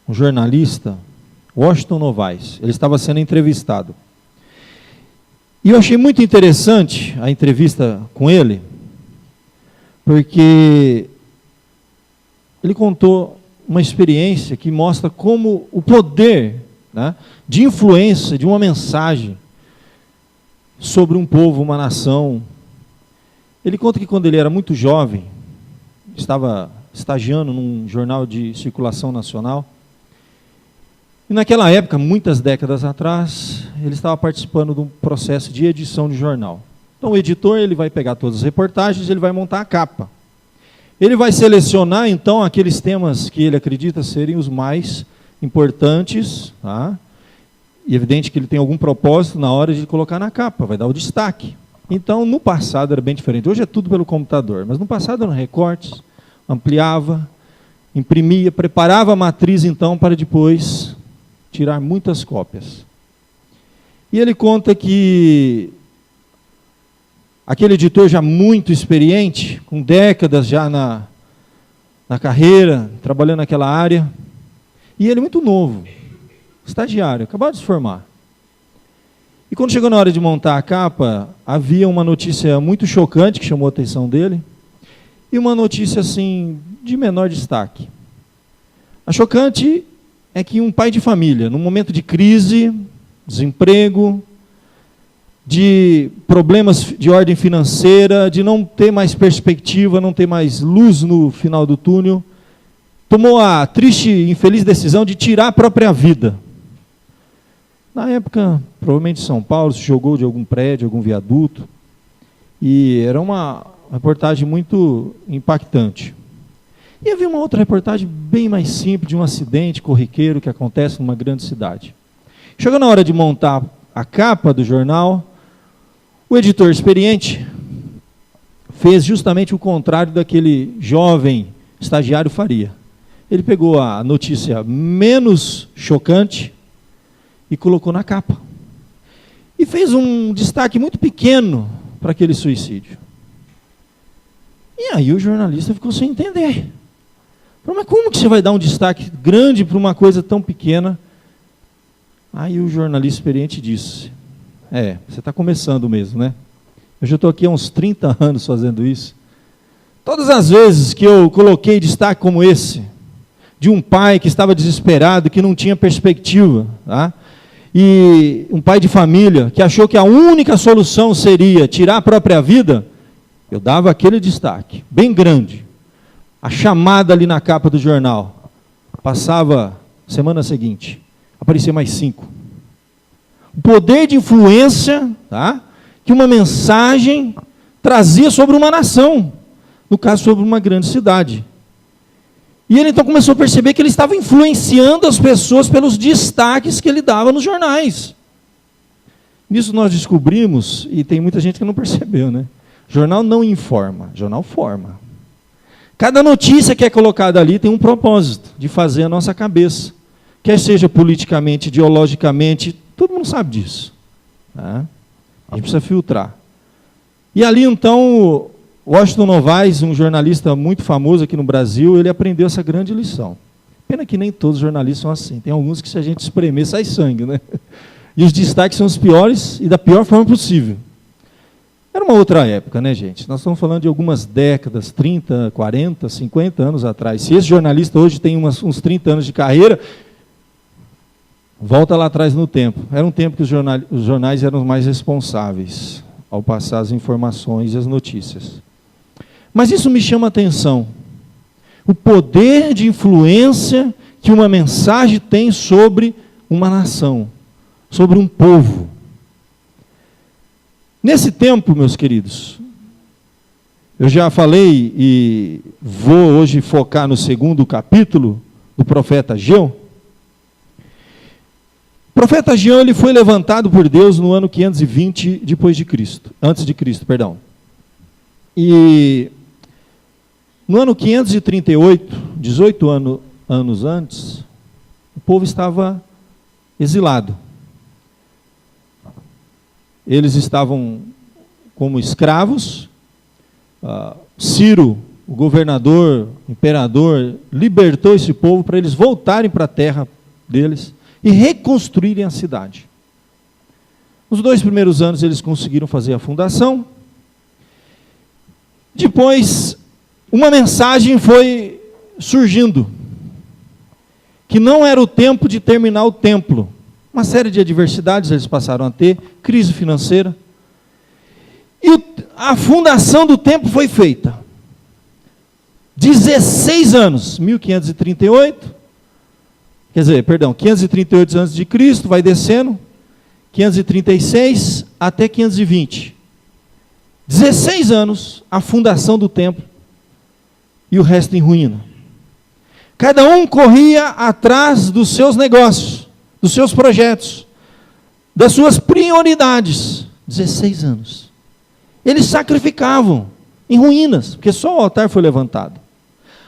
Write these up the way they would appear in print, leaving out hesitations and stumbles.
um jornalista, Washington Novaes. Ele estava sendo entrevistado. E eu achei muito interessante a entrevista com ele, porque ele contou uma experiência que mostra como o poder, né, de influência de uma mensagem sobre um povo, uma nação. Ele conta que quando ele era muito jovem, estava estagiando num jornal de circulação nacional, e naquela época, muitas décadas atrás, ele estava participando de um processo de edição de jornal. Então o editor ele vai pegar todas as reportagens, ele vai montar a capa. Ele vai selecionar então aqueles temas que ele acredita serem os mais importantes, tá? E é evidente que ele tem algum propósito na hora de colocar na capa, vai dar o destaque. Então no passado era bem diferente, hoje é tudo pelo computador, mas no passado eram recortes, ampliava, imprimia, preparava a matriz então para depois tirar muitas cópias. E ele conta que aquele editor já muito experiente, com décadas já na carreira, trabalhando naquela área, e ele muito novo, estagiário, acabado de se formar. E quando chegou na hora de montar a capa, havia uma notícia muito chocante que chamou a atenção dele, e uma notícia assim, de menor destaque. A chocante é que um pai de família, num momento de crise, desemprego, de problemas de ordem financeira, de não ter mais perspectiva, não ter mais luz no final do túnel, tomou a triste e infeliz decisão de tirar a própria vida. Na época, provavelmente em São Paulo, se jogou de algum prédio, algum viaduto, e era uma reportagem muito impactante. E havia uma outra reportagem bem mais simples, de um acidente corriqueiro que acontece numa grande cidade. Chegou na hora de montar a capa do jornal, o editor experiente fez justamente o contrário daquele jovem estagiário faria. Ele pegou a notícia menos chocante e colocou na capa. E fez um destaque muito pequeno para aquele suicídio. E aí o jornalista ficou sem entender. Mas como que você vai dar um destaque grande para uma coisa tão pequena? Aí o jornalista experiente disse, você está começando mesmo, né? Eu já estou aqui há uns 30 anos fazendo isso. Todas as vezes que eu coloquei destaque como esse, de um pai que estava desesperado, que não tinha perspectiva, tá? E um pai de família que achou que a única solução seria tirar a própria vida, eu dava aquele destaque, bem grande. A chamada ali na capa do jornal. Passava semana seguinte, aparecia mais 5. O poder de influência, tá, que uma mensagem trazia sobre uma nação, no caso sobre uma grande cidade. E ele então começou a perceber que ele estava influenciando as pessoas pelos destaques que ele dava nos jornais. Nisso nós descobrimos, e tem muita gente que não percebeu, né? Jornal não informa, jornal forma. Cada notícia que é colocada ali tem um propósito de fazer a nossa cabeça. Quer seja politicamente, ideologicamente, todo mundo sabe disso. Tá? A gente precisa filtrar. E ali então, Washington Novaes, um jornalista muito famoso aqui no Brasil, ele aprendeu essa grande lição. Pena que nem todos os jornalistas são assim. Tem alguns que se a gente espremer, sai sangue, né? E os destaques são os piores e da pior forma possível. Era uma outra época, né, gente? Nós estamos falando de algumas décadas, 30, 40, 50 anos atrás. Se esse jornalista hoje tem uns 30 anos de carreira, volta lá atrás no tempo. Era um tempo que os jornais eram mais responsáveis ao passar as informações e as notícias. Mas isso me chama a atenção. O poder de influência que uma mensagem tem sobre uma nação, sobre um povo. Nesse tempo, meus queridos, eu já falei e vou hoje focar no 2º capítulo do profeta Ageu. O profeta Ageu ele foi levantado por Deus no ano 520 antes de Cristo, perdão. E no ano 538, 18 anos antes, o povo estava exilado. Eles estavam como escravos. Ciro o governador, o imperador, libertou esse povo para eles voltarem para a terra deles e reconstruírem a cidade. Nos 2 primeiros anos eles conseguiram fazer a fundação. Depois, uma mensagem foi surgindo, que não era o tempo de terminar o templo. Uma série de adversidades eles passaram a ter, crise financeira. E a fundação do templo foi feita. 16 anos, 1538, 538 antes de Cristo, vai descendo, 536 até 520. 16 anos, a fundação do templo, e o resto em ruína. Cada um corria atrás dos seus negócios, dos seus projetos, das suas prioridades. 16 anos. Eles sacrificavam em ruínas, porque só o altar foi levantado.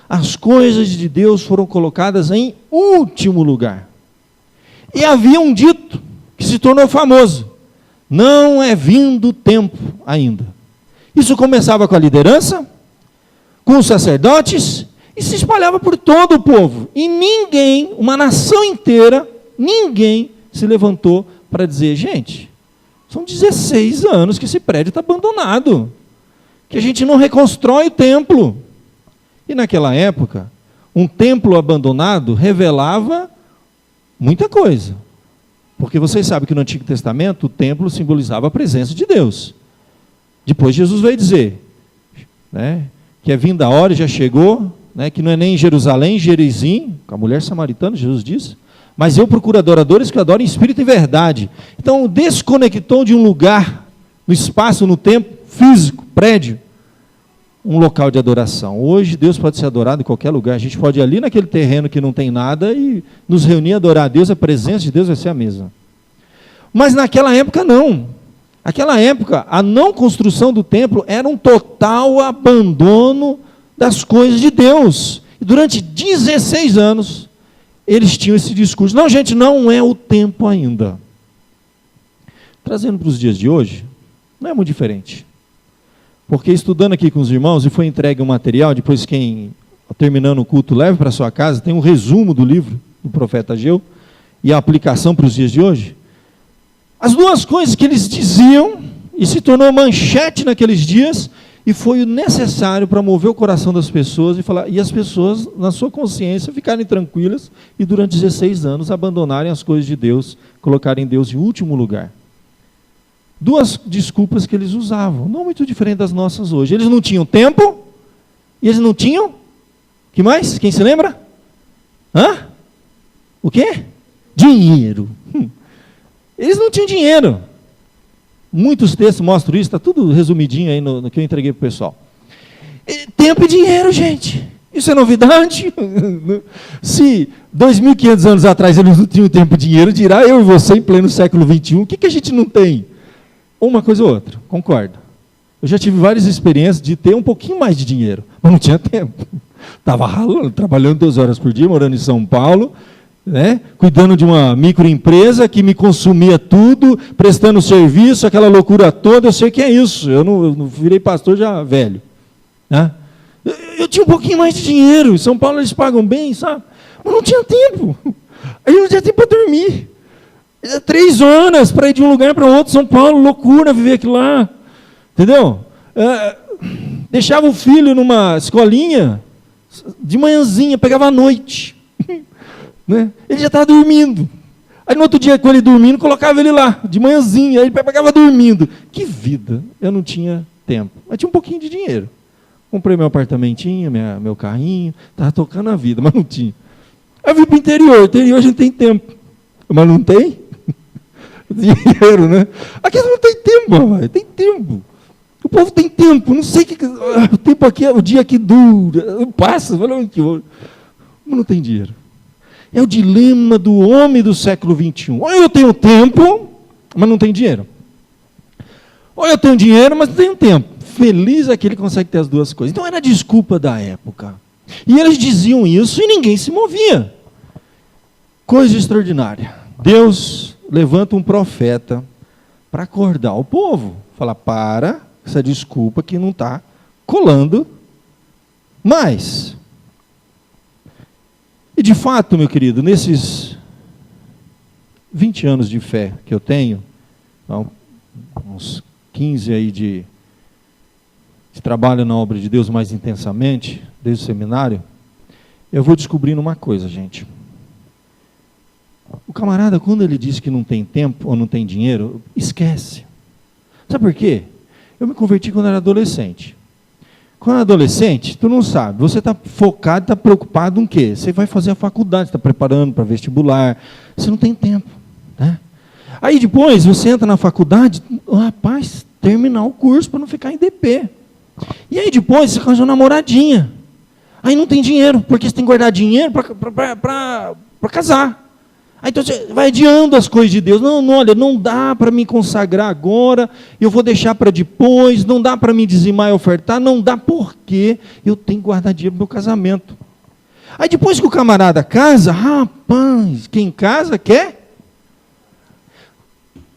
As coisas de Deus foram colocadas em último lugar. E havia um dito que se tornou famoso: não é vindo o tempo ainda. Isso começava com a liderança, com os sacerdotes, e se espalhava por todo o povo. E ninguém, uma nação inteira, ninguém se levantou para dizer: gente, são 16 anos que esse prédio está abandonado, que a gente não reconstrói o templo. E naquela época, um templo abandonado revelava muita coisa. Porque vocês sabem que no Antigo Testamento o templo simbolizava a presença de Deus. Depois Jesus veio dizer, né, que é vinda a hora, já chegou, né, que não é nem em Jerusalém, em Gerizim, com a mulher samaritana, Jesus disse, mas eu procuro adoradores que adorem em espírito e verdade. Então desconectou de um lugar, no espaço, no tempo, físico, prédio, um local de adoração. Hoje Deus pode ser adorado em qualquer lugar. A gente pode ir ali naquele terreno que não tem nada e nos reunir a adorar a Deus, a presença de Deus vai ser a mesma. Mas naquela época não. Naquela época, a não construção do templo era um total abandono das coisas de Deus. E durante 16 anos, eles tinham esse discurso: não, gente, não é o tempo ainda. Trazendo para os dias de hoje, não é muito diferente. Porque estudando aqui com os irmãos, e foi entregue um material, depois quem, terminando o culto, leve para sua casa, tem um resumo do livro do profeta Ageu, e a aplicação para os dias de hoje. As duas coisas que eles diziam, e se tornou manchete naqueles dias, e foi o necessário para mover o coração das pessoas, e as pessoas, na sua consciência, ficarem tranquilas, e durante 16 anos abandonarem as coisas de Deus, colocarem Deus em último lugar. Duas desculpas que eles usavam, não muito diferente das nossas hoje. Eles não tinham tempo, e eles não tinham, que mais? Quem se lembra? O quê? Dinheiro. Eles não tinham dinheiro. Muitos textos mostram isso, está tudo resumidinho aí no que eu entreguei para o pessoal. Tempo e dinheiro, gente. Isso é novidade? Se 2.500 anos atrás eles não tinham tempo e dinheiro, dirá eu e você em pleno século XXI, o que a gente não tem? Uma coisa ou outra, concordo. Eu já tive várias experiências de ter um pouquinho mais de dinheiro, mas não tinha tempo. Estava ralando, trabalhando 12 horas por dia, morando em São Paulo, né, cuidando de uma microempresa que me consumia tudo, prestando serviço, aquela loucura toda. Eu sei que é isso, eu não virei pastor já velho. Né? Eu tinha um pouquinho mais de dinheiro, em São Paulo eles pagam bem, sabe? Mas não tinha tempo. Aí eu não tinha tempo para dormir. 3 horas para ir de um lugar para outro, São Paulo, loucura viver aquilo lá. Entendeu? Deixava o filho numa escolinha, de manhãzinha, pegava à noite. Né? Ele já estava dormindo. Aí no outro dia, com ele dormindo, colocava ele lá, de manhãzinha, aí ele pegava dormindo. Que vida! Eu não tinha tempo, mas tinha um pouquinho de dinheiro. Comprei meu apartamentinho, meu carrinho, estava tocando a vida, mas não tinha. Aí eu vim para o interior a gente tem tempo, mas não tem dinheiro, né? Aqui não tem tempo, rapaz, tem tempo. O povo tem tempo, não sei o que. O tempo aqui, o dia aqui dura, passa, mas não tem dinheiro. É o dilema do homem do século XXI. Ou eu tenho tempo, mas não tenho dinheiro. Ou eu tenho dinheiro, mas não tenho tempo. Feliz é aquele que consegue ter as duas coisas. Então era a desculpa da época. E eles diziam isso e ninguém se movia. Coisa extraordinária. Deus levanta um profeta para acordar o povo. Fala, para essa desculpa que não está colando Mas, e de fato, meu querido, nesses 20 anos de fé que eu tenho, uns 15 aí de trabalho na obra de Deus mais intensamente, desde o seminário, eu vou descobrindo uma coisa, gente. O camarada, quando ele diz que não tem tempo ou não tem dinheiro, esquece. Sabe por quê? Eu me converti quando era adolescente. Quando era adolescente, tu não sabe, você está focado, está preocupado em quê? Você vai fazer a faculdade, está preparando para vestibular, você não tem tempo, né? Aí depois você entra na faculdade, rapaz, terminar o curso para não ficar em DP. E aí depois você arranja uma namoradinha. Aí não tem dinheiro, porque você tem que guardar dinheiro para casar. Aí então você vai adiando as coisas de Deus. Não, olha, não dá para me consagrar agora, eu vou deixar para depois, não dá para me dizimar e ofertar, não dá porque eu tenho que guardar dinheiro para o meu casamento. Aí depois que o camarada casa, rapaz, quem casa quer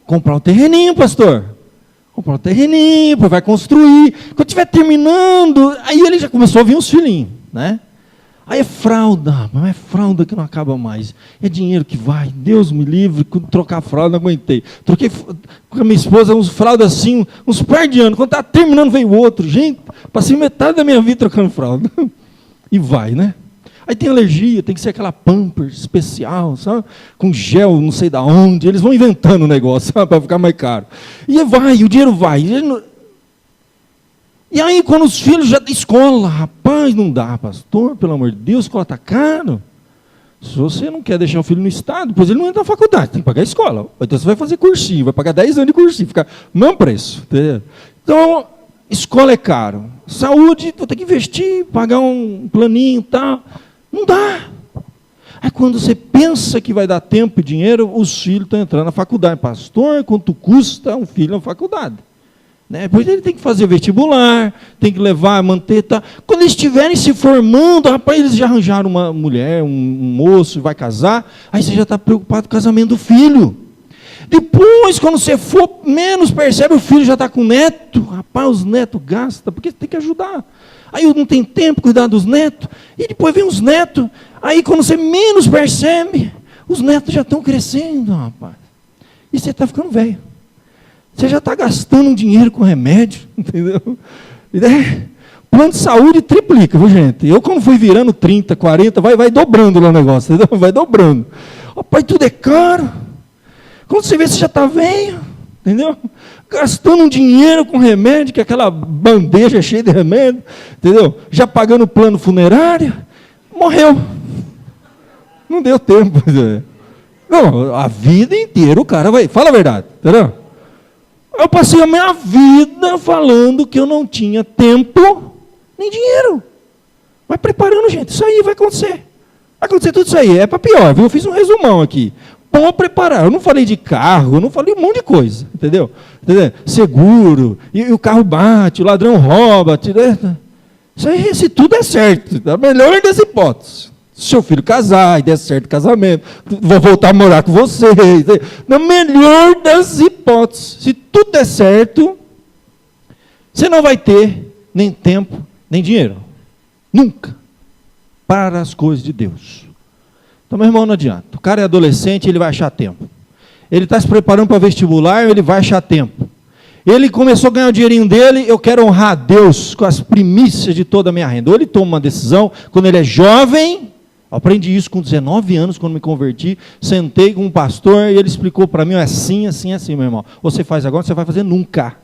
comprar um terreninho, pastor. Comprar um terreninho, vai construir. Quando estiver terminando, aí ele já começou a vir uns filhinhos, né? Aí é fralda, mas é fralda que não acaba mais. É dinheiro que vai, Deus me livre, quando trocar fralda, não aguentei. Troquei com a minha esposa uns fraldas assim, uns par de anos. Quando estava terminando, veio outro. Gente, passei metade da minha vida trocando fralda. E vai, né? Aí tem alergia, tem que ser aquela Pampers especial, sabe? Com gel, não sei da onde. Eles vão inventando o negócio, para ficar mais caro. E vai, o dinheiro vai. E aí, quando os filhos já da escola, rapaz, não dá, pastor, pelo amor de Deus, a escola está caro. Se você não quer deixar o filho no estado, depois ele não entra na faculdade, tem que pagar a escola. Então você vai fazer cursinho, vai pagar 10 anos de cursinho, fica o mesmo preço. Entendeu? Então, escola é caro. Saúde, vou ter que investir, pagar um planinho e tal. Não dá. Aí quando você pensa que vai dar tempo e dinheiro, os filhos estão entrando na faculdade. Pastor, quanto custa um filho na faculdade? Né? Depois ele tem que fazer vestibular, tem que levar, manter. Tá. Quando eles estiverem se formando, rapaz, eles já arranjaram uma mulher, um moço, vai casar, aí você já está preocupado com o casamento do filho. Depois, quando você for, menos percebe, o filho já está com neto. Rapaz, os netos gastam, porque você tem que ajudar. Aí não tem tempo cuidar dos netos. E depois vem os netos. Aí quando você menos percebe, os netos já estão crescendo, rapaz. E você está ficando velho. Você já está gastando um dinheiro com remédio, entendeu? Plano de saúde triplica, viu, gente? Eu, quando fui virando 30, 40, vai dobrando lá o negócio, entendeu? Vai dobrando. Rapaz, tudo é caro. Quando você vê, você já está velho, entendeu? Gastando um dinheiro com remédio, que é aquela bandeja cheia de remédio, entendeu? Já pagando plano funerário, morreu. Não deu tempo. Não, a vida inteira o cara vai... Fala a verdade, entendeu? Eu passei a minha vida falando que eu não tinha tempo nem dinheiro. Vai preparando, gente. Isso aí vai acontecer. Vai acontecer tudo isso aí. É para pior, viu? Eu fiz um resumão aqui. Bom preparar. Eu não falei de carro, eu não falei um monte de coisa. Entendeu? Seguro. E o carro bate, o ladrão rouba. Isso aí, se tudo é certo. A melhor das hipóteses. Se seu filho casar e der certo o casamento, vou voltar a morar com você. Na melhor das hipóteses, se tudo der certo, você não vai ter nem tempo, nem dinheiro. Nunca. Para as coisas de Deus. Então, meu irmão, não adianta. O cara é adolescente, ele vai achar tempo. Ele está se preparando para vestibular, ele vai achar tempo. Ele começou a ganhar o dinheirinho dele, eu quero honrar a Deus com as primícias de toda a minha renda. Ou ele toma uma decisão, quando ele é jovem... Aprendi isso com 19 anos, quando me converti, sentei com um pastor e ele explicou para mim, assim, assim, assim, meu irmão. Você faz agora, você vai fazer nunca.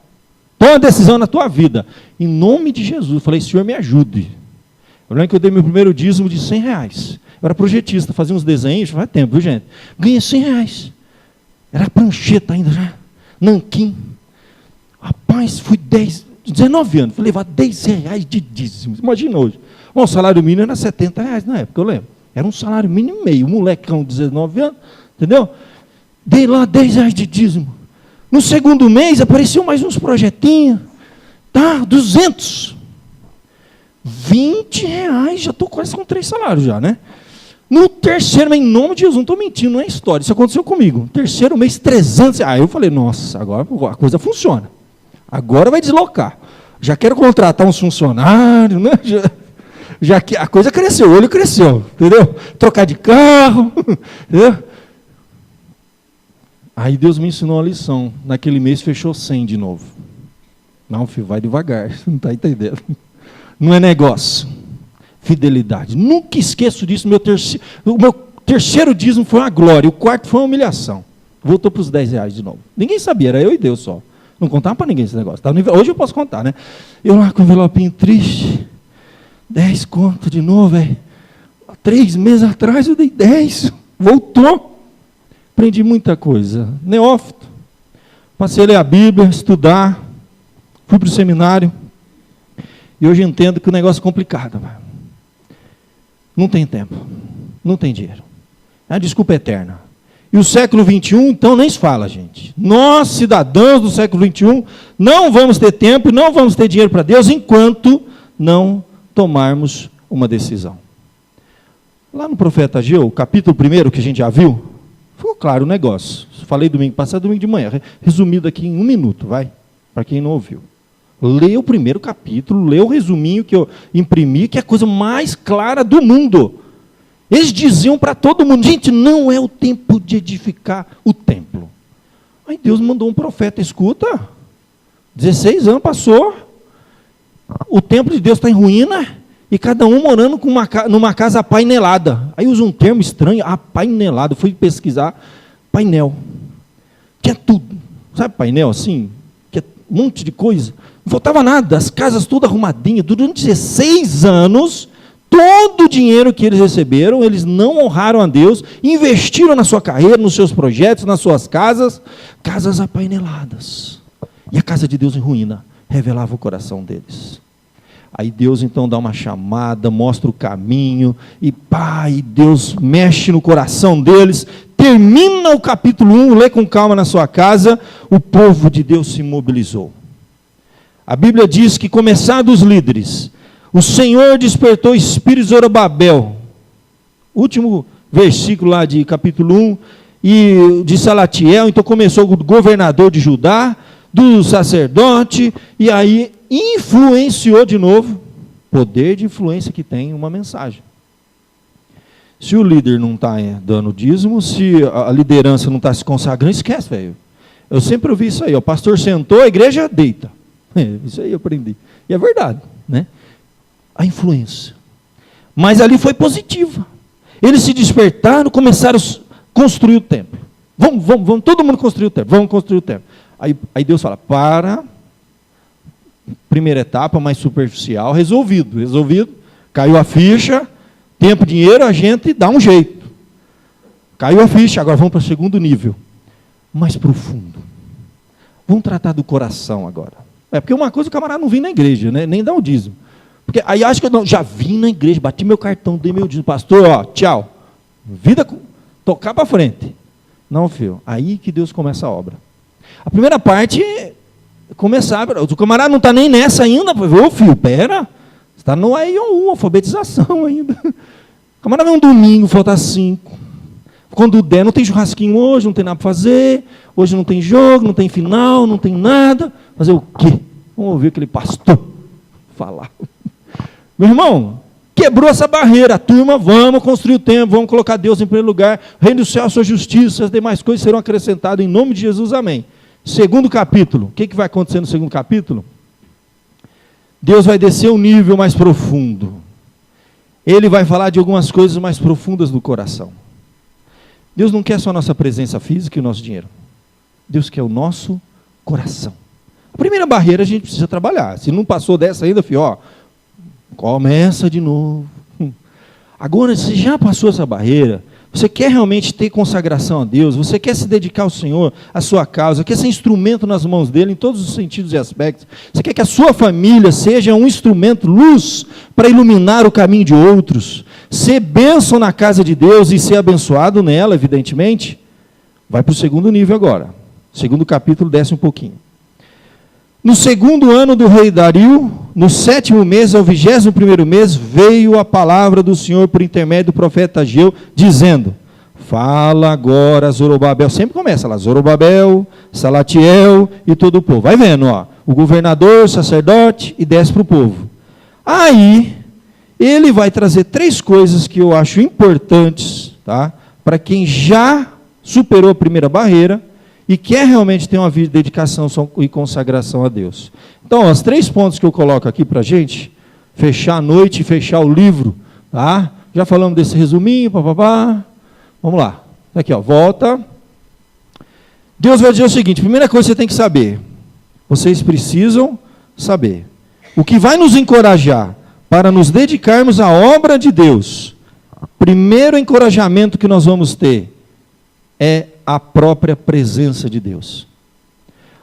Toma decisão na tua vida. Em nome de Jesus, eu falei, Senhor, me ajude. Eu lembro que eu dei meu primeiro dízimo de R$100. Eu era projetista, fazia uns desenhos, faz tempo, viu, gente? Ganhei R$100. Era prancheta ainda, já. Nanquim. Rapaz, fui 19 anos, fui levar R$10 de dízimo. Imagina hoje. Bom, o salário mínimo era R$70 na época, eu lembro. Era um salário mínimo e meio, um molecão de 19 anos, entendeu? Dei lá R$10 de dízimo. No segundo mês, apareceu mais uns projetinhos. Tá, 200. R$20, já estou quase com 3 salários já, né? No terceiro mês, em nome de Jesus, não estou mentindo, não é história, isso aconteceu comigo. No terceiro mês, R$300. Aí eu falei, nossa, agora a coisa funciona. Agora vai deslocar. Já quero contratar uns funcionários, né? Já que a coisa cresceu, o olho cresceu, entendeu? Trocar de carro, entendeu? Aí Deus me ensinou uma lição. Naquele mês fechou 100 de novo. Não, filho, vai devagar, você não está entendendo. Não é negócio. Fidelidade. Nunca esqueço disso. O meu terceiro dízimo foi uma glória, o quarto foi uma humilhação. Voltou para os R$10 de novo. Ninguém sabia, era eu e Deus só. Não contava para ninguém esse negócio. Hoje eu posso contar, né? Eu lá com o envelopinho triste, 10 conto de novo, velho. 3 meses atrás eu dei 10. Voltou. Aprendi muita coisa. Neófito. Passei a ler a Bíblia, estudar. Fui para o seminário. E hoje entendo que o negócio é complicado. Véio. Não tem tempo. Não tem dinheiro. É a desculpa eterna. E o século XXI, então, nem se fala, gente. Nós, cidadãos do século XXI, não vamos ter tempo e não vamos ter dinheiro para Deus enquanto não tomarmos uma decisão. Lá no profeta Ageu, capítulo 1, que a gente já viu, ficou claro o negócio. Falei domingo passado, domingo de manhã. Resumido aqui em 1 minuto, vai. Para quem não ouviu. Lê o primeiro capítulo, lê o resuminho que eu imprimi, que é a coisa mais clara do mundo. Eles diziam para todo mundo, gente, não é o tempo de edificar o templo. Aí Deus mandou um profeta, escuta, 16 anos passou, o templo de Deus está em ruína, e cada um morando numa casa apainelada. Aí usa um termo estranho, apainelado, fui pesquisar, painel, que é tudo, sabe painel assim, que é um monte de coisa, não faltava nada, as casas todas arrumadinhas, durante 16 anos, todo o dinheiro que eles receberam, eles não honraram a Deus, investiram na sua carreira, nos seus projetos, nas suas casas, casas apaineladas. E a casa de Deus em ruína revelava o coração deles. Aí Deus então dá uma chamada, mostra o caminho, e Deus mexe no coração deles, termina o capítulo 1, lê com calma na sua casa, o povo de Deus se mobilizou. A Bíblia diz que, começados os líderes, o Senhor despertou o espírito de Zorobabel, último versículo lá de capítulo 1, e de Salatiel, então começou o governador de Judá, do sacerdote, e aí influenciou de novo, poder de influência que tem uma mensagem. Se o líder não está dando dízimo, se a liderança não está se consagrando, esquece, velho. Eu sempre ouvi isso aí, o pastor sentou, a igreja deita. Isso aí eu aprendi. E é verdade, né? A influência. Mas ali foi positiva. Eles se despertaram, começaram a construir o templo. Vamos, todo mundo construir o templo. Vamos construir o templo. Aí Deus fala, primeira etapa, mais superficial, resolvido. Caiu a ficha, tempo, dinheiro, a gente dá um jeito. Caiu a ficha, agora vamos para o segundo nível. Mais profundo. Vamos tratar do coração agora. Porque uma coisa o camarada não vem na igreja, né? Nem dá o dízimo. Porque aí acho que eu já vim na igreja, bati meu cartão, dei meu dízimo, pastor, tchau. Vida, tocar para frente. Não, filho, aí que Deus começa a obra. A primeira parte é começar, o camarada não está nem nessa ainda, ô filho, pera, você está no AIO1, alfabetização ainda. O camarada vem um domingo, falta 5. Quando der, não tem churrasquinho hoje, não tem nada para fazer, hoje não tem jogo, não tem final, não tem nada. Fazer o quê? Vamos ouvir aquele pastor falar. Meu irmão, quebrou essa barreira, a turma, vamos construir o templo, vamos colocar Deus em primeiro lugar, reino do céu, a sua justiça, as demais coisas serão acrescentadas em nome de Jesus, amém. Segundo capítulo, o que vai acontecer no segundo capítulo? Deus vai descer um nível mais profundo. Ele vai falar de algumas coisas mais profundas do coração. Deus não quer só a nossa presença física e o nosso dinheiro. Deus quer o nosso coração. A primeira barreira a gente precisa trabalhar. Se não passou dessa ainda, filho, começa de novo. Agora, se já passou essa barreira, você quer realmente ter consagração a Deus, você quer se dedicar ao Senhor, à sua causa, quer ser instrumento nas mãos dele, em todos os sentidos e aspectos, você quer que a sua família seja um instrumento, luz, para iluminar o caminho de outros, ser bênção na casa de Deus e ser abençoado nela, evidentemente, vai para o segundo nível agora. Segundo capítulo, desce um pouquinho. No segundo ano do rei Dario, no 7º mês, ao 21º mês, veio a palavra do Senhor por intermédio do profeta Ageu, dizendo, fala agora Zorobabel, sempre começa lá, Zorobabel, Salatiel e todo o povo. Vai vendo, o governador, o sacerdote, e desce para o povo. Aí, ele vai trazer 3 coisas que eu acho importantes, tá? Para quem já superou a primeira barreira e quer realmente ter uma vida de dedicação e consagração a Deus. Então, os 3 pontos que eu coloco aqui para a gente fechar a noite e fechar o livro, tá? Já falamos desse resuminho, papapá. Vamos lá. Aqui, ó, volta. Deus vai dizer o seguinte: primeira coisa que você tem que saber, vocês precisam saber, o que vai nos encorajar para nos dedicarmos à obra de Deus, primeiro encorajamento que nós vamos ter é a própria presença de Deus.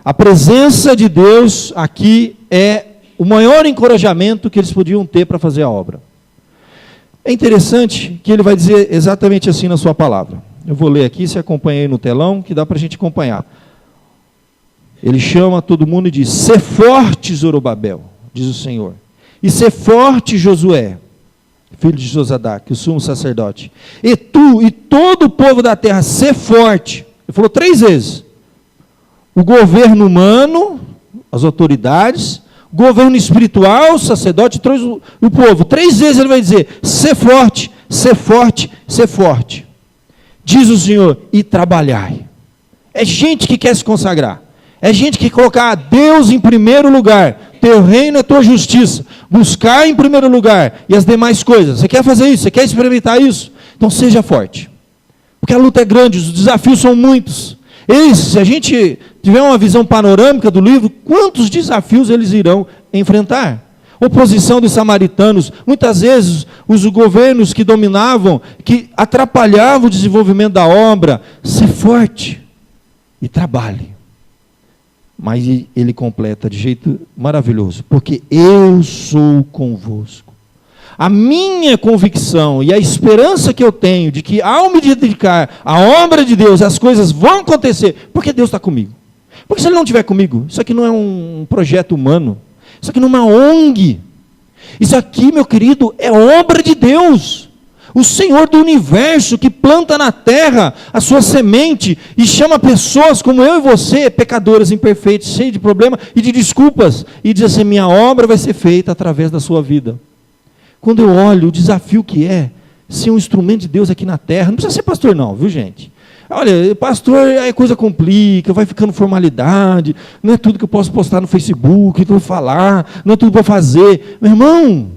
A presença de Deus aqui é o maior encorajamento que eles podiam ter para fazer a obra. É interessante que ele vai dizer exatamente assim na sua palavra. Eu vou ler aqui, você acompanha aí no telão, que dá para a gente acompanhar. Ele chama todo mundo e diz: "Sê forte, Zorobabel", diz o Senhor, "e sê forte, Josué, filho de Josadaque, o sumo sacerdote, e tu e todo o povo da terra, sê forte". Ele falou 3 vezes. O governo humano, as autoridades, o governo espiritual, o sacerdote, o povo. 3 vezes ele vai dizer: sê forte, sê forte, sê forte. Diz o Senhor: e trabalhai. É gente que quer se consagrar. É gente que colocar a Deus em primeiro lugar. Teu reino é tua justiça. Buscar em primeiro lugar. E as demais coisas. Você quer fazer isso? Você quer experimentar isso? Então seja forte. Porque a luta é grande, os desafios são muitos. Se a gente tiver uma visão panorâmica do livro, quantos desafios eles irão enfrentar? Oposição dos samaritanos, muitas vezes os governos que dominavam, que atrapalhavam o desenvolvimento da obra. Ser forte e trabalhe. Mas ele completa de jeito maravilhoso: porque eu sou convosco. A minha convicção e a esperança que eu tenho de que ao me dedicar à obra de Deus, as coisas vão acontecer, porque Deus está comigo. Porque se Ele não estiver comigo, isso aqui não é um projeto humano, isso aqui não é uma ONG, isso aqui, meu querido, é obra de Deus. O Senhor do universo que planta na terra a sua semente e chama pessoas como eu e você, pecadores imperfeitos, cheios de problemas e de desculpas, e diz assim: minha obra vai ser feita através da sua vida. Quando eu olho o desafio que é ser um instrumento de Deus aqui na terra, não precisa ser pastor não, viu gente? Olha, pastor, aí a coisa complica, vai ficando formalidade, não é tudo que eu posso postar no Facebook, tudo falar, não é tudo para fazer. Meu irmão,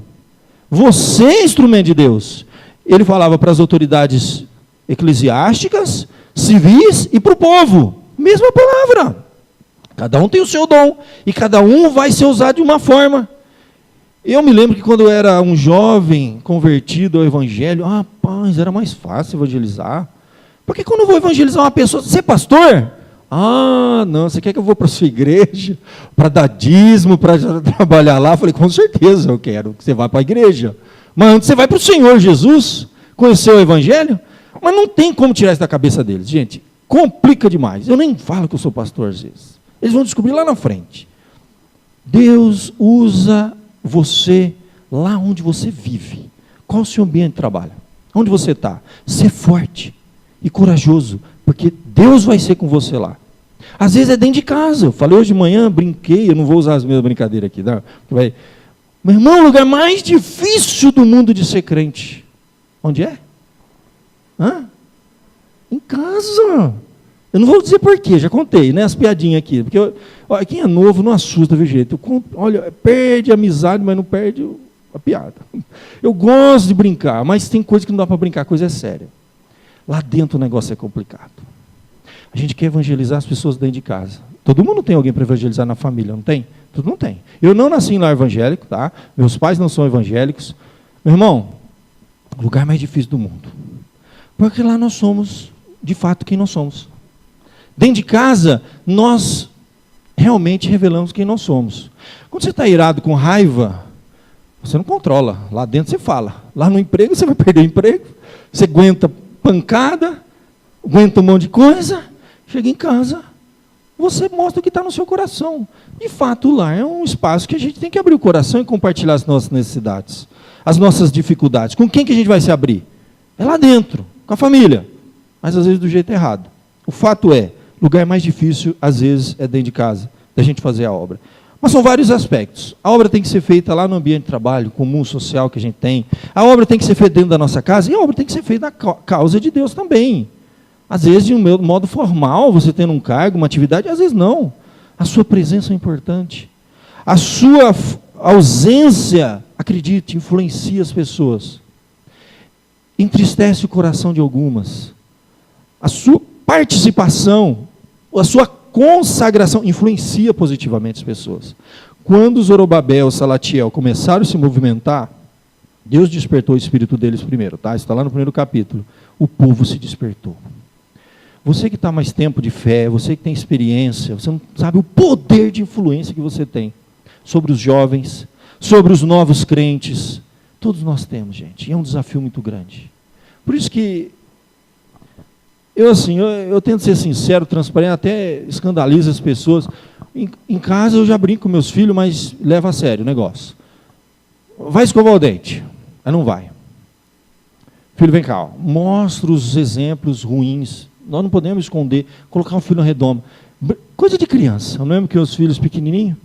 você é instrumento de Deus. Ele falava para as autoridades eclesiásticas, civis e para o povo. Mesma palavra. Cada um tem o seu dom e cada um vai ser usado de uma forma. Eu me lembro que quando eu era um jovem convertido ao evangelho, rapaz, era mais fácil evangelizar. Porque quando eu vou evangelizar uma pessoa, você é pastor? Não, você quer que eu vou para a sua igreja, para dar dízimo, para trabalhar lá? Eu falei, com certeza eu quero que você vá para a igreja. Mas antes você vai para o Senhor Jesus, conhecer o evangelho? Mas não tem como tirar isso da cabeça deles, gente. Complica demais. Eu nem falo que eu sou pastor às vezes. Eles vão descobrir lá na frente. Deus usa você lá onde você vive. Qual o seu ambiente de trabalho? Onde você está? Ser forte e corajoso, porque Deus vai ser com você lá. Às vezes é dentro de casa. Eu falei hoje de manhã, brinquei, eu não vou usar as mesmas brincadeiras aqui, não. Meu irmão, o lugar mais difícil do mundo de ser crente. Onde é? Em casa. Eu não vou dizer porquê, já contei, né? As piadinhas aqui. Porque quem é novo não assusta, viu, jeito? Olha, perde a amizade, mas não perde a piada. Eu gosto de brincar, mas tem coisa que não dá para brincar, coisa é séria. Lá dentro o negócio é complicado. A gente quer evangelizar as pessoas dentro de casa. Todo mundo tem alguém para evangelizar na família, não tem? Todo mundo tem. Eu não nasci em lar evangélico, tá? Meus pais não são evangélicos. Meu irmão, o lugar mais difícil do mundo. Porque lá nós somos, de fato, quem nós somos. Dentro de casa, nós realmente revelamos quem nós somos. Quando você está irado com raiva, você não controla. Lá dentro você fala. Lá no emprego, você vai perder o emprego. Você aguenta pancada, aguenta um monte de coisa. Chega em casa, você mostra o que está no seu coração. De fato, o lar é um espaço que a gente tem que abrir o coração e compartilhar as nossas necessidades, as nossas dificuldades. Com quem que a gente vai se abrir? É lá dentro, com a família. Mas às vezes do jeito errado. O fato é, o lugar mais difícil, às vezes, é dentro de casa, da gente fazer a obra. Mas são vários aspectos. A obra tem que ser feita lá no ambiente de trabalho comum, social que a gente tem. A obra tem que ser feita dentro da nossa casa. E a obra tem que ser feita na causa de Deus também. Às vezes, de um modo formal, você tendo um cargo, uma atividade, às vezes não. A sua presença é importante. A sua ausência, acredite, influencia as pessoas. Entristece o coração de algumas. A sua participação, a sua consagração influencia positivamente as pessoas. Quando Zorobabel e Salatiel começaram a se movimentar, Deus despertou o espírito deles primeiro, tá? Está lá no primeiro capítulo. O povo se despertou. Você que está mais tempo de fé, você que tem experiência, você não sabe o poder de influência que você tem sobre os jovens, sobre os novos crentes. Todos nós temos, gente. E é um desafio muito grande. Por isso que eu tento ser sincero, transparente, até escandaliza as pessoas. Em casa eu já brinco com meus filhos, mas leva a sério o negócio. Vai escovar o dente. Aí não vai. Filho, vem cá. Ó. Mostra os exemplos ruins. Nós não podemos esconder, colocar um filho na redoma. Coisa de criança. Eu lembro que os filhos pequenininhos,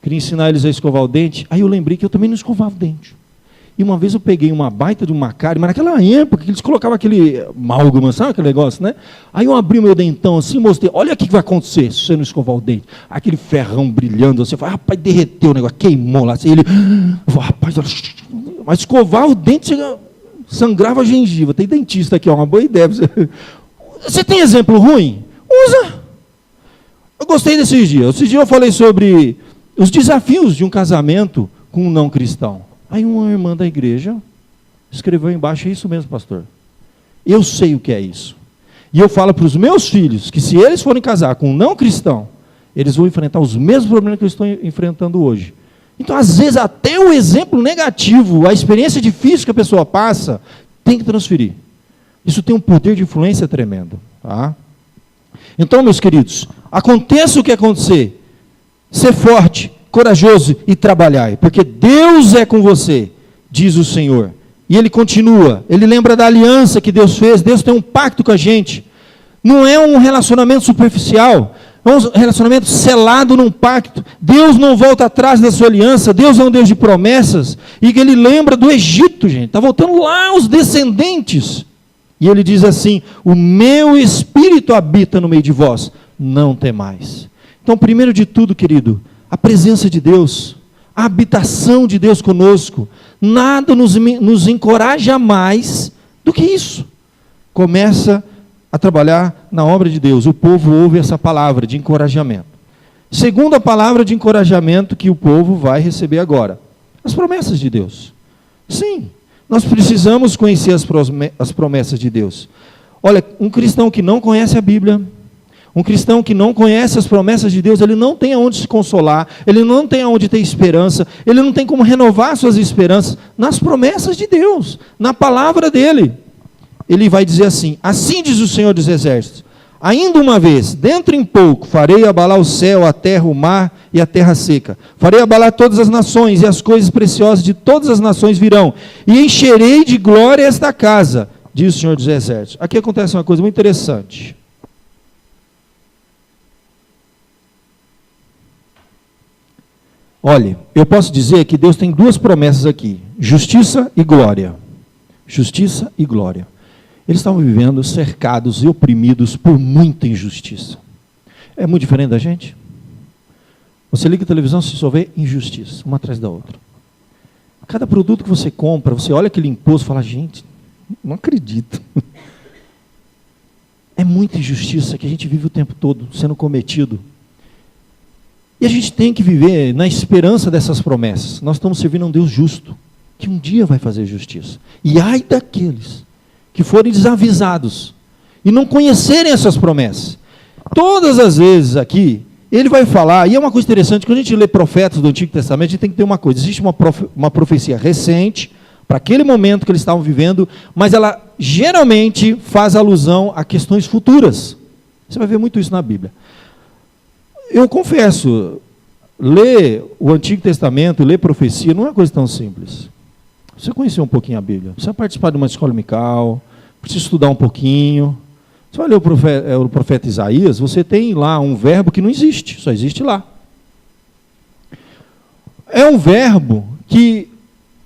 queria ensinar eles a escovar o dente. Aí eu lembrei que eu também não escovava o dente. E uma vez eu peguei uma baita de uma cárie, mas naquela época que eles colocavam aquele amálgama, sabe aquele negócio, né? Aí eu abri o meu dentão assim, mostrei, olha o que vai acontecer se você não escovar o dente. Aquele ferrão brilhando, assim, eu falei, rapaz, derreteu o negócio, queimou lá. Assim, ele, rapaz, mas escovar o dente, sangrava a gengiva. Tem dentista aqui, ó, uma boa ideia. Você tem exemplo ruim? Usa. Eu gostei desses dias. Esses dias eu falei sobre os desafios de um casamento com um não cristão. Aí uma irmã da igreja escreveu embaixo, é isso mesmo, pastor. Eu sei o que é isso. E eu falo para os meus filhos que se eles forem casar com um não cristão, eles vão enfrentar os mesmos problemas que eu estou enfrentando hoje. Então, às vezes, até o exemplo negativo, a experiência difícil que a pessoa passa, tem que transferir. Isso tem um poder de influência tremendo. Tá? Então, meus queridos, aconteça o que acontecer, ser forte, corajoso e trabalhar, porque Deus é com você, diz o Senhor. E Ele continua, Ele lembra da aliança que Deus fez, Deus tem um pacto com a gente. Não é um relacionamento superficial, é um relacionamento selado num pacto. Deus não volta atrás da sua aliança, Deus é um Deus de promessas, e Ele lembra do Egito, gente, está voltando lá os descendentes. E Ele diz assim, o meu Espírito habita no meio de vós, não temais. Então, primeiro de tudo, querido, a presença de Deus, a habitação de Deus conosco, nada nos encoraja mais do que isso. Começa a trabalhar na obra de Deus. O povo ouve essa palavra de encorajamento. Segunda palavra de encorajamento que o povo vai receber agora. As promessas de Deus. Sim, nós precisamos conhecer as promessas de Deus. Olha, um cristão que não conhece a Bíblia, um cristão que não conhece as promessas de Deus, ele não tem aonde se consolar, ele não tem aonde ter esperança, ele não tem como renovar suas esperanças nas promessas de Deus, na palavra dele. Ele vai dizer assim, assim diz o Senhor dos Exércitos, ainda uma vez, dentro em pouco, farei abalar o céu, a terra, o mar e a terra seca. Farei abalar todas as nações, e as coisas preciosas de todas as nações virão, e encherei de glória esta casa, diz o Senhor dos Exércitos. Aqui acontece uma coisa muito interessante. Olha, eu posso dizer que Deus tem duas promessas aqui, justiça e glória. Justiça e glória. Eles estavam vivendo cercados e oprimidos por muita injustiça. É muito diferente da gente? Você liga a televisão, você só vê injustiça, uma atrás da outra. Cada produto que você compra, você olha aquele imposto e fala, gente, não acredito. É muita injustiça que a gente vive o tempo todo sendo cometido. E a gente tem que viver na esperança dessas promessas. Nós estamos servindo a um Deus justo, que um dia vai fazer justiça. E ai daqueles que forem desavisados e não conhecerem essas promessas. Todas as vezes aqui, ele vai falar, e é uma coisa interessante, quando a gente lê profetas do Antigo Testamento, a gente tem que ter uma coisa, existe uma profecia recente, para aquele momento que eles estavam vivendo, mas ela geralmente faz alusão a questões futuras. Você vai ver muito isso na Bíblia. Eu confesso, ler o Antigo Testamento, ler profecia, não é uma coisa tão simples. Você conhecer um pouquinho a Bíblia, você vai participar de uma escola dominical, precisa estudar um pouquinho. Você vai ler o profeta Isaías, você tem lá um verbo que não existe, só existe lá. É um verbo que,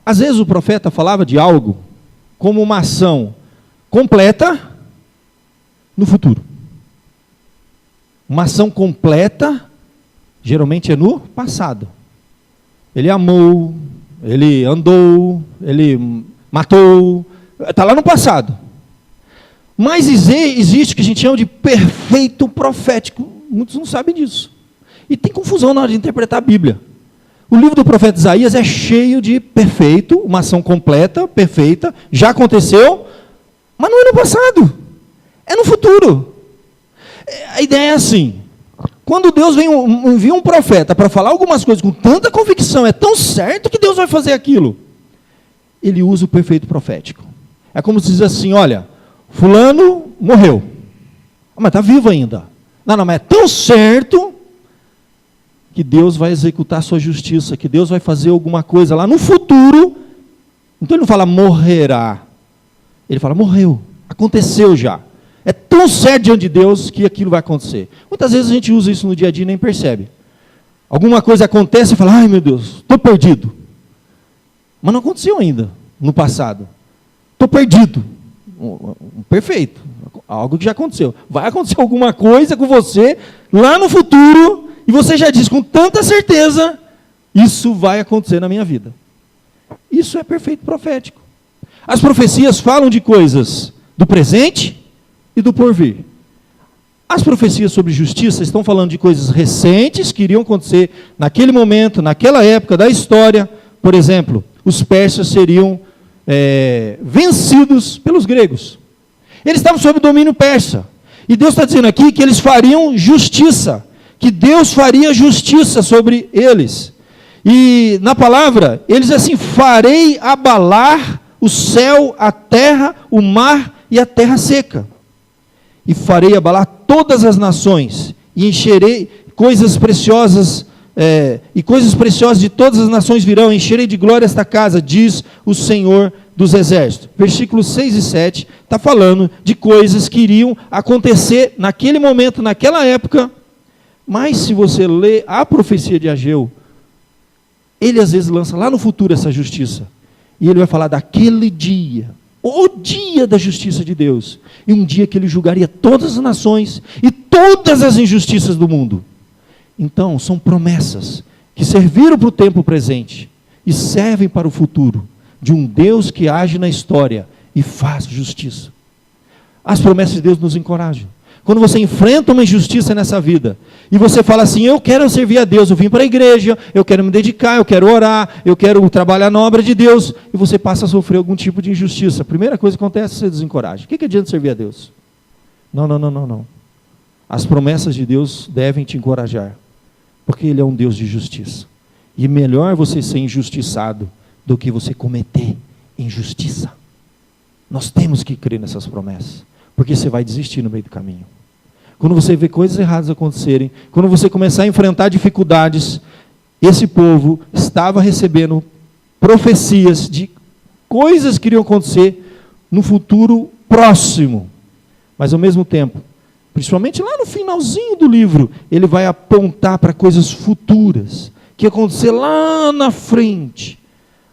às vezes o profeta falava de algo como uma ação completa no futuro. Uma ação completa, geralmente é no passado. Ele amou, ele andou, ele matou, está lá no passado. Mas existe o que a gente chama de perfeito profético. Muitos não sabem disso. E tem confusão na hora de interpretar a Bíblia. O livro do profeta Isaías é cheio de perfeito, uma ação completa, perfeita, já aconteceu, mas não é no passado, é no futuro. A ideia é assim, quando Deus envia um profeta para falar algumas coisas com tanta convicção, é tão certo que Deus vai fazer aquilo, ele usa o perfeito profético. É como se diz assim, olha, fulano morreu, mas está vivo ainda. Não, mas é tão certo que Deus vai executar a sua justiça, que Deus vai fazer alguma coisa lá no futuro. Então ele não fala morrerá, ele fala morreu, aconteceu já. É tão certo diante de Deus que aquilo vai acontecer. Muitas vezes a gente usa isso no dia a dia e nem percebe. Alguma coisa acontece e fala, ai meu Deus, estou perdido. Mas não aconteceu ainda, no passado. Estou perdido. Perfeito, algo que já aconteceu. Vai acontecer alguma coisa com você lá no futuro, e você já diz com tanta certeza, isso vai acontecer na minha vida. Isso é perfeito profético. As profecias falam de coisas do presente e do porvir. As profecias sobre justiça estão falando de coisas recentes que iriam acontecer naquele momento, naquela época da história. Por exemplo, os persas seriam vencidos pelos gregos. Eles estavam sob o domínio persa. E Deus está dizendo aqui que eles fariam justiça, que Deus faria justiça sobre eles. E na palavra, eles assim, farei abalar o céu, a terra, o mar e a terra seca. E farei abalar todas as nações, e encherei coisas preciosas, e coisas preciosas de todas as nações virão, encherei de glória esta casa, diz o Senhor dos Exércitos. Versículos 6 e 7 está falando de coisas que iriam acontecer naquele momento, naquela época. Mas se você lê a profecia de Ageu, ele às vezes lança lá no futuro essa justiça. E ele vai falar daquele dia, o dia da justiça de Deus. E um dia que ele julgaria todas as nações e todas as injustiças do mundo. Então, são promessas que serviram para o tempo presente e servem para o futuro, de um Deus que age na história e faz justiça. As promessas de Deus nos encorajam. Quando você enfrenta uma injustiça nessa vida, e você fala assim, eu quero servir a Deus, eu vim para a igreja, eu quero me dedicar, eu quero orar, eu quero trabalhar na obra de Deus, e você passa a sofrer algum tipo de injustiça, a primeira coisa que acontece é você desencoraja. O que adianta servir a Deus? Não. As promessas de Deus devem te encorajar, porque Ele é um Deus de justiça. E melhor você ser injustiçado do que você cometer injustiça. Nós temos que crer nessas promessas, porque você vai desistir no meio do caminho. Quando você vê coisas erradas acontecerem, quando você começar a enfrentar dificuldades, esse povo estava recebendo profecias de coisas que iriam acontecer no futuro próximo. Mas ao mesmo tempo, principalmente lá no finalzinho do livro, ele vai apontar para coisas futuras, que ia acontecer lá na frente.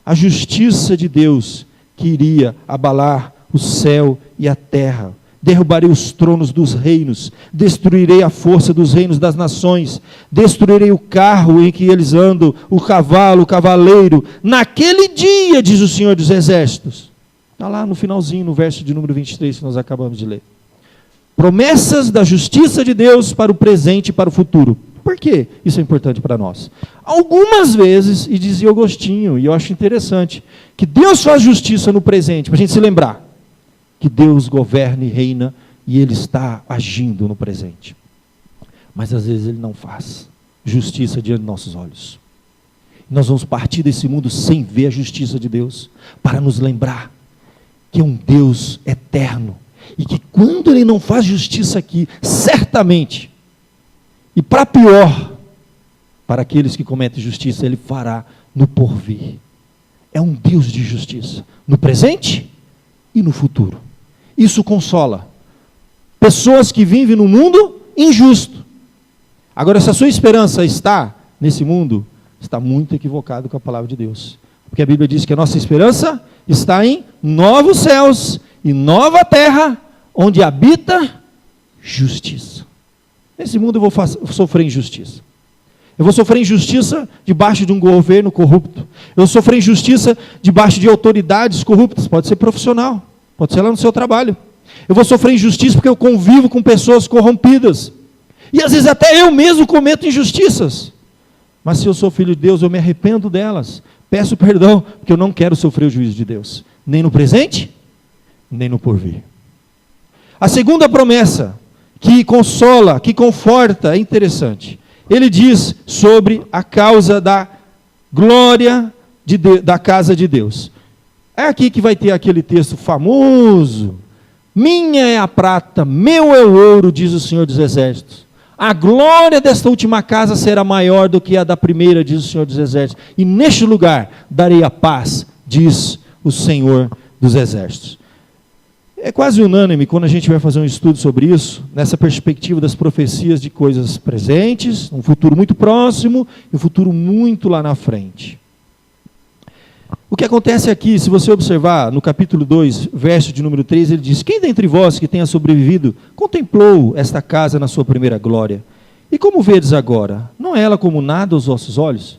A justiça de Deus que iria abalar o céu e a terra. Derrubarei os tronos dos reinos, destruirei a força dos reinos das nações, destruirei o carro em que eles andam, o cavalo, o cavaleiro, naquele dia, diz o Senhor dos Exércitos. Está lá no finalzinho, no verso de número 23, que nós acabamos de ler. Promessas da justiça de Deus para o presente e para o futuro. Por que isso é importante para nós? Algumas vezes, e dizia Agostinho, e eu acho interessante, que Deus faz justiça no presente, para a gente se lembrar que Deus governa e reina, e Ele está agindo no presente. Mas às vezes Ele não faz justiça diante dos nossos olhos. Nós vamos partir desse mundo sem ver a justiça de Deus, para nos lembrar que é um Deus eterno, e que quando Ele não faz justiça aqui, certamente, e para pior, para aqueles que cometem justiça, Ele fará no porvir. É um Deus de justiça, no presente e no futuro. Isso consola pessoas que vivem num mundo injusto. Agora, se a sua esperança está nesse mundo está muito equivocado com a palavra de Deus. Porque a Bíblia diz que a nossa esperança está em novos céus e nova terra, onde habita justiça. Nesse mundo eu vou sofrer injustiça. Eu vou sofrer injustiça debaixo de um governo corrupto. Eu vou sofrer injustiça debaixo de autoridades corruptas. Pode ser profissional, pode ser lá no seu trabalho. Eu vou sofrer injustiça porque eu convivo com pessoas corrompidas. E às vezes até eu mesmo cometo injustiças. Mas se eu sou filho de Deus, eu me arrependo delas. Peço perdão, porque eu não quero sofrer o juízo de Deus. Nem no presente, nem no porvir. A segunda promessa, que consola, que conforta, é interessante. Ele diz sobre a causa da glória da casa de Deus. É aqui que vai ter aquele texto famoso. Minha é a prata, meu é o ouro, diz o Senhor dos Exércitos. A glória desta última casa será maior do que a da primeira, diz o Senhor dos Exércitos. E neste lugar darei a paz, diz o Senhor dos Exércitos. É quase unânime quando a gente vai fazer um estudo sobre isso, nessa perspectiva das profecias de coisas presentes, um futuro muito próximo e um futuro muito lá na frente. O que acontece aqui, se você observar no capítulo 2, verso de número 3, ele diz: quem dentre vós que tenha sobrevivido contemplou esta casa na sua primeira glória? E como vedes agora? Não é ela como nada aos vossos olhos?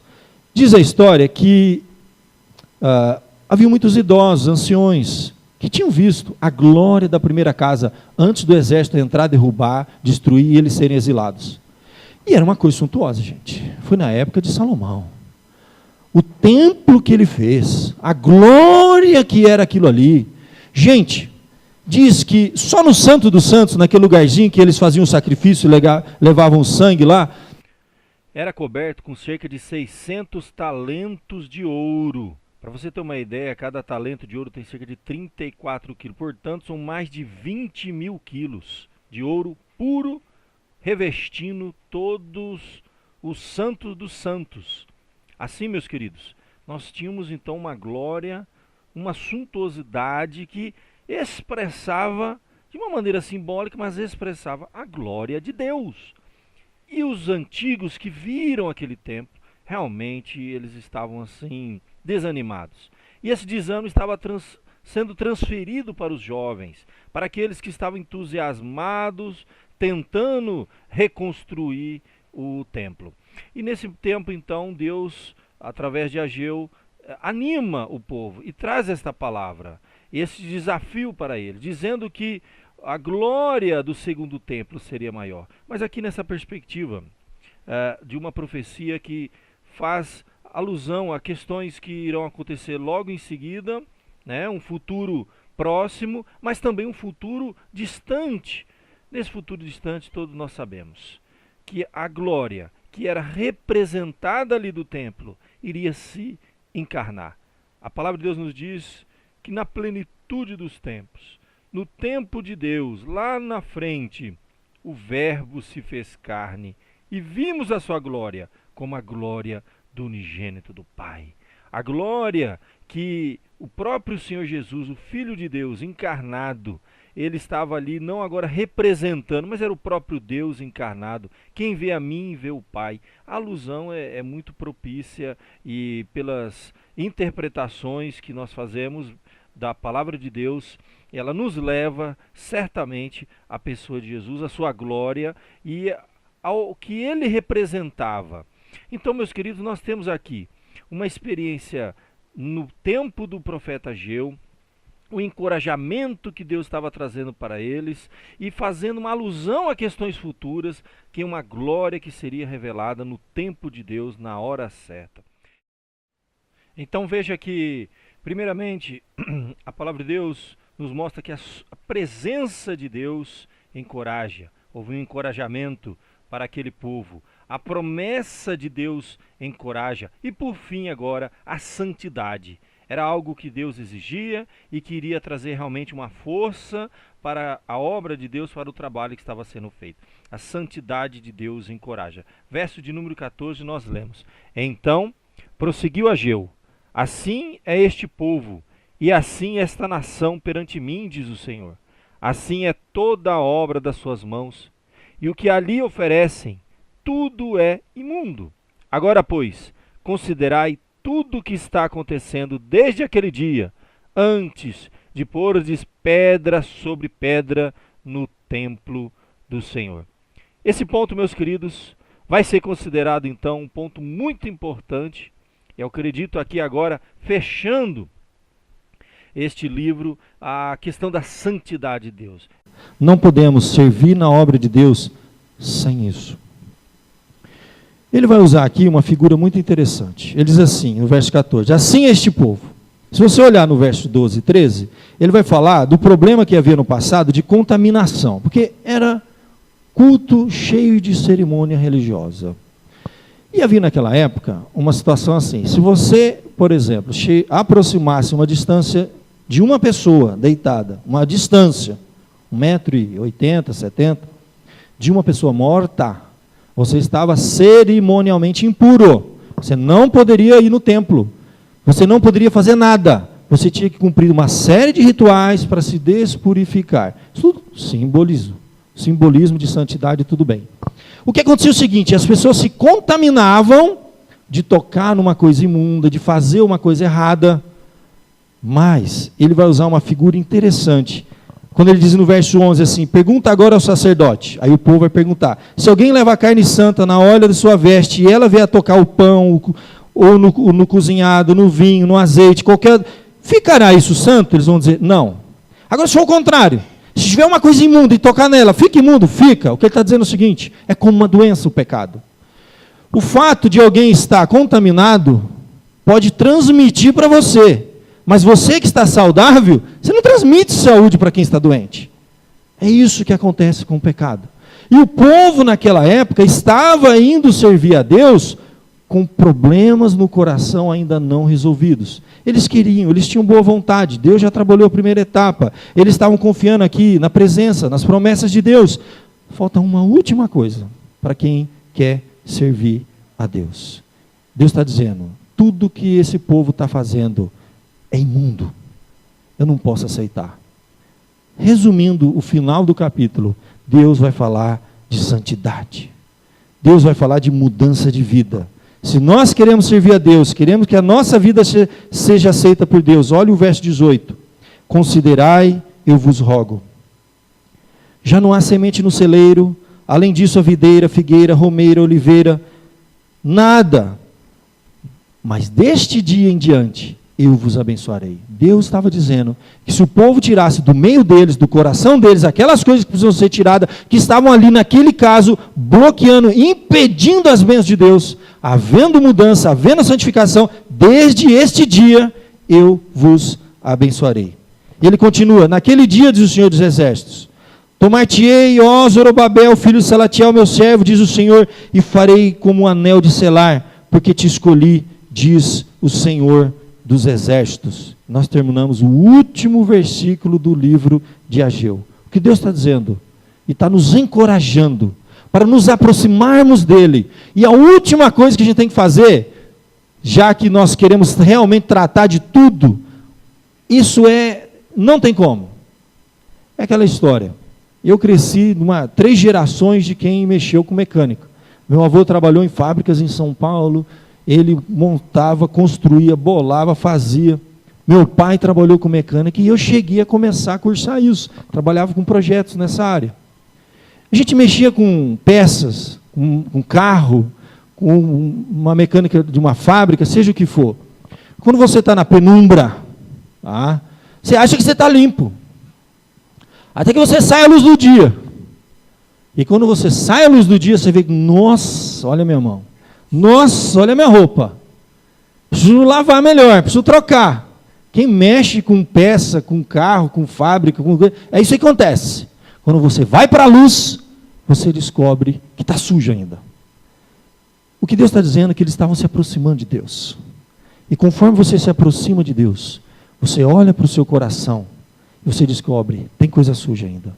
Diz a história que havia muitos idosos, anciões, que tinham visto a glória da primeira casa antes do exército entrar, derrubar, destruir e eles serem exilados. E era uma coisa suntuosa, gente. Foi na época de Salomão. O templo que ele fez, a glória que era aquilo ali. Gente, diz que só no Santo dos Santos, naquele lugarzinho que eles faziam o sacrifício e levavam sangue lá, era coberto com cerca de 600 talentos de ouro. Para você ter uma ideia, cada talento de ouro tem cerca de 34 quilos. Portanto, são mais de 20 mil quilos de ouro puro, revestindo todos os santos dos santos. Assim, meus queridos, nós tínhamos então uma glória, uma suntuosidade que expressava, de uma maneira simbólica, mas expressava a glória de Deus. E os antigos que viram aquele templo, realmente eles estavam assim, desanimados. E esse desânimo estava sendo transferido para os jovens, para aqueles que estavam entusiasmados, tentando reconstruir o templo. E nesse tempo, então, Deus, através de Ageu, anima o povo e traz esta palavra, esse desafio para eles, dizendo que a glória do segundo templo seria maior. Mas aqui nessa perspectiva de uma profecia que faz alusão a questões que irão acontecer logo em seguida, né, um futuro próximo, mas também um futuro distante. Nesse futuro distante, todos nós sabemos que a glória que era representada ali do templo iria se encarnar. A palavra de Deus nos diz que na plenitude dos tempos, no tempo de Deus, lá na frente, o Verbo se fez carne e vimos a sua glória como a glória do unigênito do Pai. A glória que o próprio Senhor Jesus, o Filho de Deus encarnado, ele estava ali não agora representando, mas era o próprio Deus encarnado. Quem vê a mim, vê o Pai. A alusão é muito propícia e pelas interpretações que nós fazemos da palavra de Deus, ela nos leva certamente à pessoa de Jesus, à sua glória e ao que ele representava. Então, meus queridos, nós temos aqui uma experiência no tempo do profeta Ageu, o encorajamento que Deus estava trazendo para eles e fazendo uma alusão a questões futuras, que é uma glória que seria revelada no tempo de Deus, na hora certa. Então veja que, primeiramente, a palavra de Deus nos mostra que a presença de Deus encoraja, houve um encorajamento para aquele povo. A promessa de Deus encoraja. E por fim agora, a santidade. Era algo que Deus exigia e que iria trazer realmente uma força para a obra de Deus, para o trabalho que estava sendo feito. A santidade de Deus encoraja. Verso de número 14 nós lemos: então prosseguiu Ageu: assim é este povo, e assim esta nação perante mim, diz o Senhor. Assim é toda a obra das suas mãos, e o que ali oferecem, tudo é imundo. Agora, pois, considerai tudo o que está acontecendo desde aquele dia, antes de pôrdes pedra sobre pedra no templo do Senhor. Esse ponto, meus queridos, vai ser considerado então um ponto muito importante. Eu acredito aqui agora, fechando este livro, a questão da santidade de Deus. Não podemos servir na obra de Deus sem isso. Ele vai usar aqui uma figura muito interessante. Ele diz assim, no verso 14, assim é este povo. Se você olhar no verso 12 e 13, ele vai falar do problema que havia no passado de contaminação, porque era culto cheio de cerimônia religiosa. E havia naquela época uma situação assim, se você, por exemplo, aproximasse uma distância de uma pessoa deitada, uma distância, 1,80 m, 70 m, de uma pessoa morta, você estava cerimonialmente impuro. Você não poderia ir no templo. Você não poderia fazer nada. Você tinha que cumprir uma série de rituais para se despurificar. Isso tudo simbolismo de santidade, tudo bem. O que acontecia é o seguinte, as pessoas se contaminavam de tocar numa coisa imunda, de fazer uma coisa errada, mas ele vai usar uma figura interessante. Quando ele diz no verso 11 assim, pergunta agora ao sacerdote. Aí o povo vai perguntar, se alguém leva a carne santa na olha de sua veste, e ela vier a tocar o pão, ou no cozinhado, no vinho, no azeite, ficará isso santo? Eles vão dizer, não. Agora, se for o contrário, se tiver uma coisa imunda e tocar nela, fica imundo? Fica. O que ele está dizendo é o seguinte, é como uma doença o pecado. O fato de alguém estar contaminado pode transmitir para você, mas você que está saudável, você não transmite saúde para quem está doente. É isso que acontece com o pecado. E o povo naquela época estava indo servir a Deus com problemas no coração ainda não resolvidos. Eles tinham boa vontade, Deus já trabalhou a primeira etapa, eles estavam confiando aqui na presença, nas promessas de Deus. Falta uma última coisa para quem quer servir a Deus. Deus está dizendo, tudo que esse povo está fazendo é imundo, eu não posso aceitar. Resumindo o final do capítulo, Deus vai falar de santidade, Deus vai falar de mudança de vida. Se nós queremos servir a Deus, queremos que a nossa vida seja aceita por Deus, olha o verso 18, considerai, eu vos rogo. Já não há semente no celeiro, além disso a videira, figueira, romeira, oliveira, nada, mas deste dia em diante, eu vos abençoarei. Deus estava dizendo que se o povo tirasse do meio deles, do coração deles, aquelas coisas que precisam ser tiradas, que estavam ali naquele caso, bloqueando, impedindo as bênçãos de Deus, havendo mudança, havendo santificação, desde este dia eu vos abençoarei. E ele continua, naquele dia, diz o Senhor dos Exércitos, tomar-te-ei, ó Zorobabel, filho de Salatiel, meu servo, diz o Senhor, e farei como um anel de selar, porque te escolhi, diz o Senhor dos Exércitos. Nós terminamos o último versículo do livro de Ageu. O que Deus está dizendo? E está nos encorajando para nos aproximarmos dele. E a última coisa que a gente tem que fazer, já que nós queremos realmente tratar de tudo, não tem como. É aquela história. Eu cresci 3 gerações de quem mexeu com mecânica. Meu avô trabalhou em fábricas em São Paulo, ele montava, construía, bolava, fazia. Meu pai trabalhou com mecânica e eu cheguei a começar a cursar isso. Trabalhava com projetos nessa área. A gente mexia com peças, com carro, com uma mecânica de uma fábrica, seja o que for. Quando você está na penumbra, você acha que você está limpo. Até que você sai à luz do dia. E quando você sai à luz do dia, você vê que, nossa, olha minha mão. Nossa, olha minha roupa. Preciso lavar melhor, preciso trocar. Quem mexe com peça, com carro, com fábrica, é isso que acontece. Quando você vai para a luz, você descobre que está sujo ainda. O que Deus está dizendo é que eles estavam se aproximando de Deus. E conforme você se aproxima de Deus, você olha para o seu coração e você descobre, tem coisa suja ainda.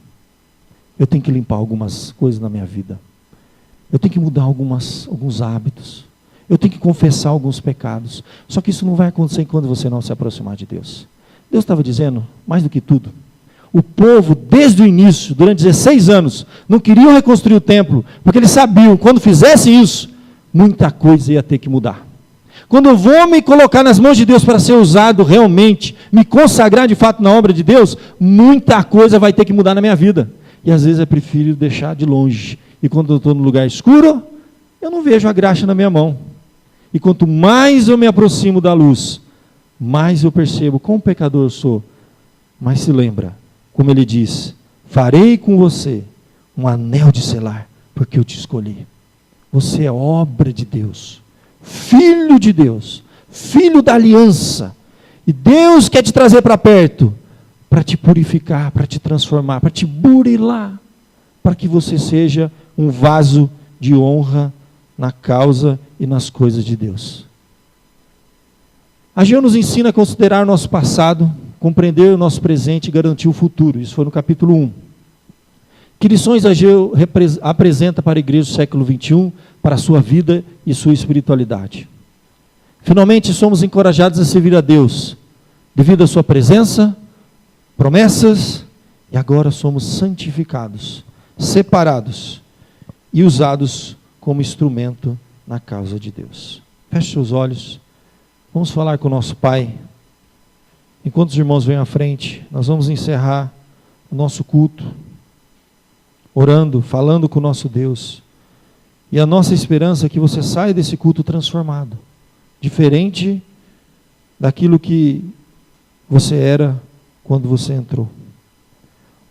Eu tenho que limpar algumas coisas na minha vida. Eu tenho que mudar alguns hábitos. Eu tenho que confessar alguns pecados. Só que isso não vai acontecer quando você não se aproximar de Deus. Deus estava dizendo, mais do que tudo, o povo, desde o início, durante 16 anos, não queriam reconstruir o templo, porque eles sabiam, quando fizessem isso, muita coisa ia ter que mudar. Quando eu vou me colocar nas mãos de Deus para ser usado realmente, me consagrar de fato na obra de Deus, muita coisa vai ter que mudar na minha vida. E às vezes eu prefiro deixar de longe. E quando eu estou no lugar escuro, eu não vejo a graxa na minha mão. E quanto mais eu me aproximo da luz, mais eu percebo quão pecador eu sou. Mas se lembra, como ele diz, farei com você um anel de selar, porque eu te escolhi. Você é obra de Deus, filho de Deus, filho da aliança. E Deus quer te trazer para perto, para te purificar, para te transformar, para te burilar, para que você seja um vaso de honra na causa e nas coisas de Deus. Ageu nos ensina a considerar o nosso passado, compreender o nosso presente e garantir o futuro. Isso foi no capítulo 1. Que lições Ageu apresenta para a igreja do século XXI, para a sua vida e sua espiritualidade? Finalmente, somos encorajados a servir a Deus, devido à sua presença, promessas, e agora somos santificados, separados e usados como instrumento na causa de Deus. Feche seus olhos, vamos falar com o nosso Pai. Enquanto os irmãos vêm à frente, nós vamos encerrar o nosso culto, orando, falando com o nosso Deus. E a nossa esperança é que você saia desse culto transformado, diferente daquilo que você era quando você entrou.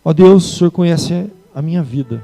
Ó Deus, o Senhor conhece a minha vida.